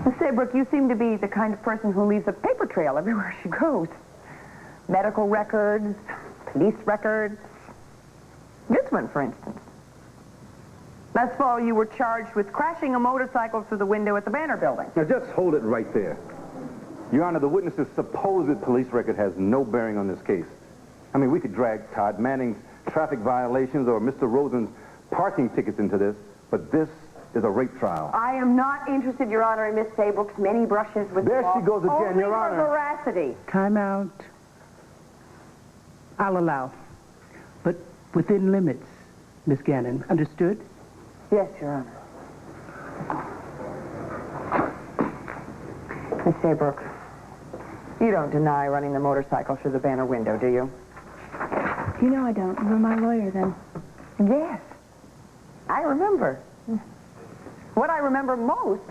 Miss Saybrook, you seem to be the kind of person who leaves a paper trail everywhere she goes. Medical records, police records. This one, for instance. Last fall, you were charged with crashing a motorcycle through the window at the Banner Building. Now, just hold it right there. Your Honor, the witness's supposed police record has no bearing on this case. I mean, we could drag Todd Manning's traffic violations or Mr. Rosen's parking tickets into this, but this is a rape trial. I am not interested, Your Honor, in Miss Saybrook's many brushes with there the law. She goes again, Your Honor. Only for veracity. Time out. I'll allow. But within limits, Miss Gannon. Understood? Yes, Your Honor. Miss Saybrook, you don't deny running the motorcycle through the Banner window, do you? You know I don't. You're my lawyer, then. Yes. I remember. What I remember most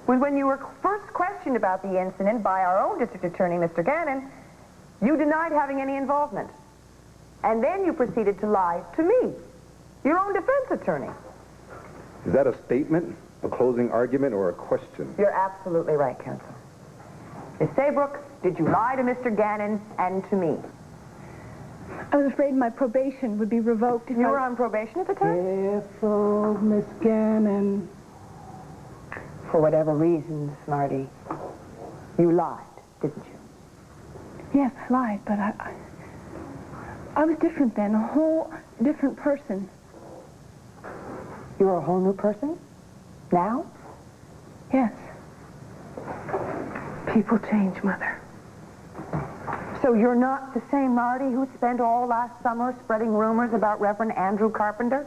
was when you were first questioned about the incident by our own district attorney, Mr. Gannon, you denied having any involvement. And then you proceeded to lie to me, your own defense attorney. Is that a statement, a closing argument, or a question? You're absolutely right, counsel. Miss Saybrook, did you lie to Mr. Gannon and to me? I was afraid my probation would be revoked. You were on probation at the time? Careful, Miss Gannon. For whatever reasons, Marty, you lied, didn't you? Yes, I lied, but I was different then, a whole different person. You're a whole new person? Now? Yes. People change, Mother. So you're not the same Marty who spent all last summer spreading rumors about Reverend Andrew Carpenter?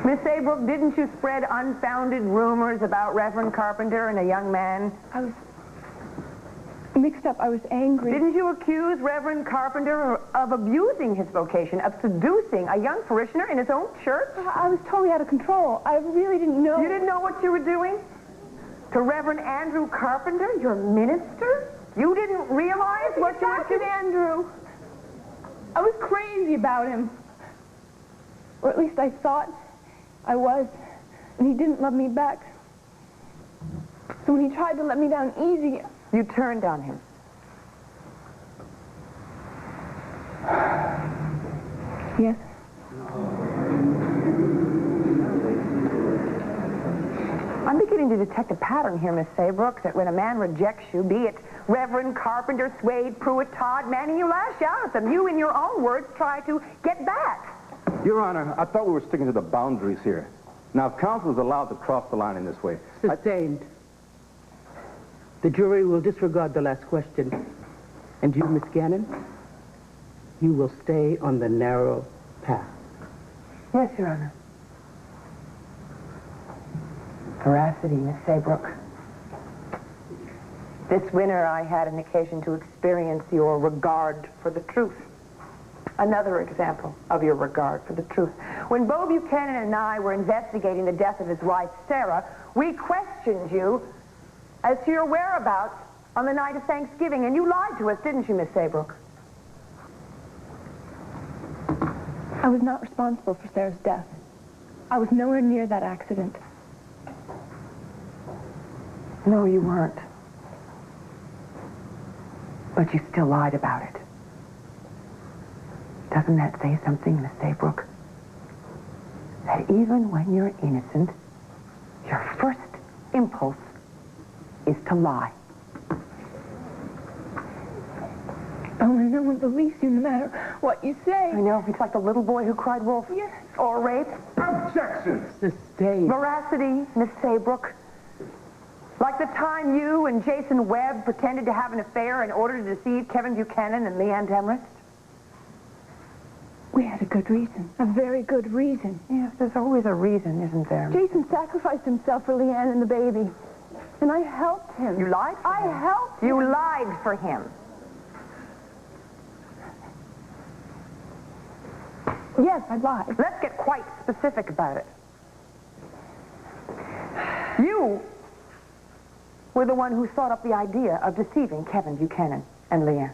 Miss Saybrook, didn't you spread unfounded rumors about Reverend Carpenter and a young man? I was mixed up. I was angry. Didn't you accuse Reverend Carpenter of abusing his vocation, of seducing a young parishioner in his own church? I was totally out of control. I really didn't know. You didn't know what you were doing? To Reverend Andrew Carpenter, your minister? You didn't realize what you were doing? Andrew. I was crazy about him. Or at least I thought I was. And he didn't love me back. So when he tried to let me down easy... You turned on him. Yes. I'm beginning to detect a pattern here, Miss Saybrook, that when a man rejects you, be it Reverend Carpenter, Swade, Pruitt, Todd, Manning, you lash out at them. You, in your own words, try to get back. Your Honor, I thought we were sticking to the boundaries here. Now, if counsel is allowed to cross the line in this way... Sustained. The jury will disregard the last question. And you, Miss Gannon, you will stay on the narrow path. Yes, Your Honor. Veracity, Miss Saybrook. This winter, I had an occasion to experience your regard for the truth. Another example of your regard for the truth. When Bo Buchanan and I were investigating the death of his wife, Sarah, we questioned you as to your whereabouts on the night of Thanksgiving, and you lied to us, didn't you, Miss Saybrook? I was not responsible for Sarah's death. I was nowhere near that accident. No, you weren't. But you still lied about it. Doesn't that say something, Miss Saybrook? That even when you're innocent, your first impulse is to lie. Oh, and no one believes you no matter what you say. I know. It's like the little boy who cried wolf. Yes. Or rape. Objection! Sustained. Veracity, Miss Saybrook. Like the time you and Jason Webb pretended to have an affair in order to deceive Kevin Buchanan and Leanne Demarest. We had a good reason. A very good reason. Yes, there's always a reason, isn't there? Jason sacrificed himself for Leanne and the baby. And I helped him. You lied for him? I helped him. You lied for him. Yes, I lied. Let's get quite specific about it. You were the one who thought up the idea of deceiving Kevin Buchanan and Leanne.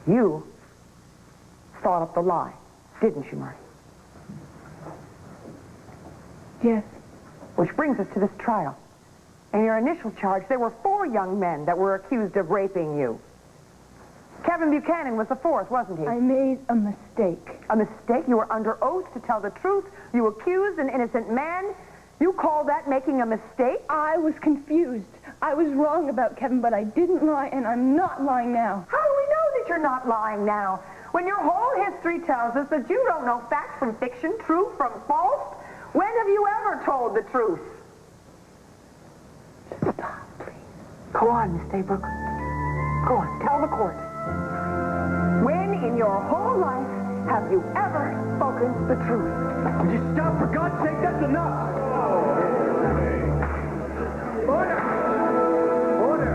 You thought up the lie, didn't you, Marty? Yes. Which brings us to this trial. In your initial charge, there were 4 young men that were accused of raping you. Kevin Buchanan was the 4th, wasn't he? I made a mistake. A mistake? You were under oath to tell the truth. You accused an innocent man. You call that making a mistake? I was confused. I was wrong about Kevin, but I didn't lie, and I'm not lying now. How do we know that you're not lying now? When your whole history tells us that you don't know fact from fiction, true from false? When have you ever told the truth? Stop, please. Go on, Miss Daybrook. Go on, tell the court. When in your whole life have you ever spoken the truth? Would you stop, for God's sake? That's enough! Order! Order!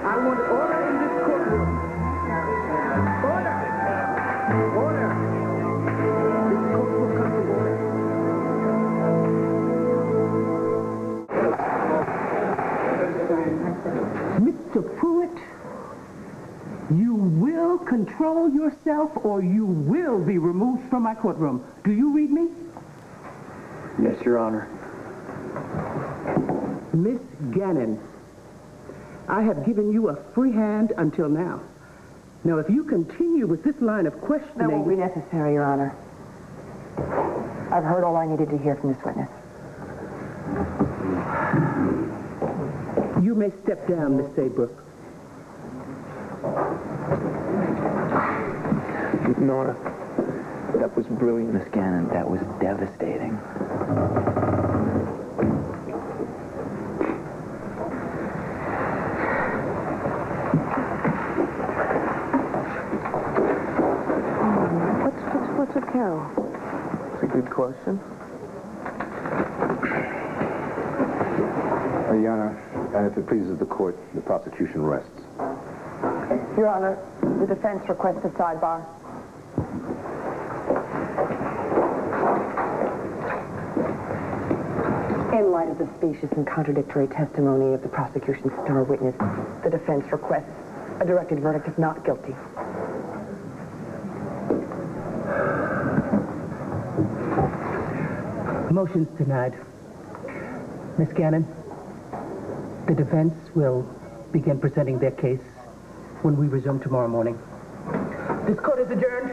I want order in this courtroom. Order! Order! This court will come to order. Mr. Pruitt, you will control yourself or you will be removed from my courtroom. Do you read me? Yes, Your Honor. Miss Gannon, I have given you a free hand until now. Now, if you continue with this line of questioning... That won't be necessary, Your Honor. I've heard all I needed to hear from this witness. You may step down, Miss Saybrook. Nora, that was brilliant. Miss Gannon, that was devastating. What's with Carol? That's a good question. Your Honor, and if it pleases the court, the prosecution rests. Your Honor, the defense requests a sidebar. In light of the specious and contradictory testimony of the prosecution's star witness, the defense requests a directed verdict of not guilty. Motion's denied. Miss Gannon, the defense will begin presenting their case when we resume tomorrow morning. This court is adjourned.